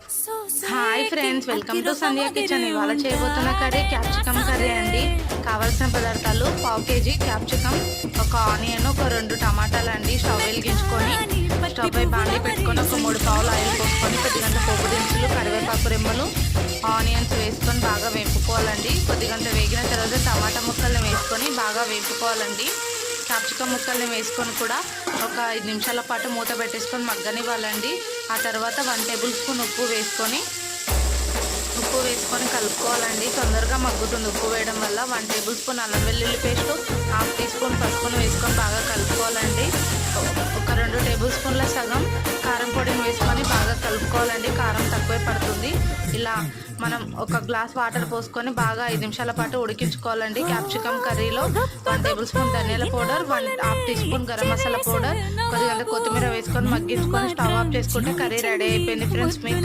Hi friends, welcome to Sandhya kitchen. ఇవాళ చేయబోతున్న curry capsicum curry అండి. కావాల్సిన పదార్థాలు: పావు కేజీ క్యాప్సికమ్, ఒక ఆనియన్, ఒక 2 టమాటాలు అండి. స్టవ్ వెలిగించుకొని స్టవ్ పై బాండి పెట్టుకొని ఒక 3 పావులు ఆయిల్ పోసుకొని కొద్దిగంట పోపు దినుసులు, కరివేపాకు రెమ్మలు, ఆనియన్స్ వేసుకొని బాగా వేపుకోవాలండి. కొద్దిగంట వేగిన తర్వాత టమాటా ముక్కల్ని వేసుకొని బాగా వేపుకోవాలండి. క్యాప్సికమ్ ముక్కల్ని వేసుకొని కూడా ఒక 5 నిమిషాల పాటు మూత పెట్టేసుకొని మగ్గనివ్వాలండి. ఆ తర్వాత 1 టేబుల్ స్పూన్ ఉప్పు వేసుకొని కలుపుకోవాలండి. తొందరగా మగ్గుతుంది ఉప్పు వేయడం వల్ల. 1 టేబుల్ స్పూన్ అల్లం వెల్లుల్లి పేస్టు, 1/2 టీ స్పూన్ పసుపును వేసుకొని బాగా కలుపుకోవాలండి. ఒక 2 టేబుల్ స్పూన్ల సగం కారం పొడిని వేసుకొని బాగా కలుపుకోవాలండి. కారం తక్కువే పడుతుంది. ఇలా మనం ఒక గ్లాస్ వాటర్ పోసుకొని బాగా 5 నిమిషాల పాటు ఉడికించుకోవాలండి. క్యాప్సికమ్ కర్రీలో 1 టేబుల్ స్పూన్ ధనియాల powder, 1/2 teaspoon garam masala powder, కొద్దిగా కొత్తిమీర వేసుకొని మగ్గించుకొని స్టవ్ ఆఫ్ చేసుకుంటే కర్రీ రెడీ అయిపోయింది ఫ్రెండ్స్. మీరు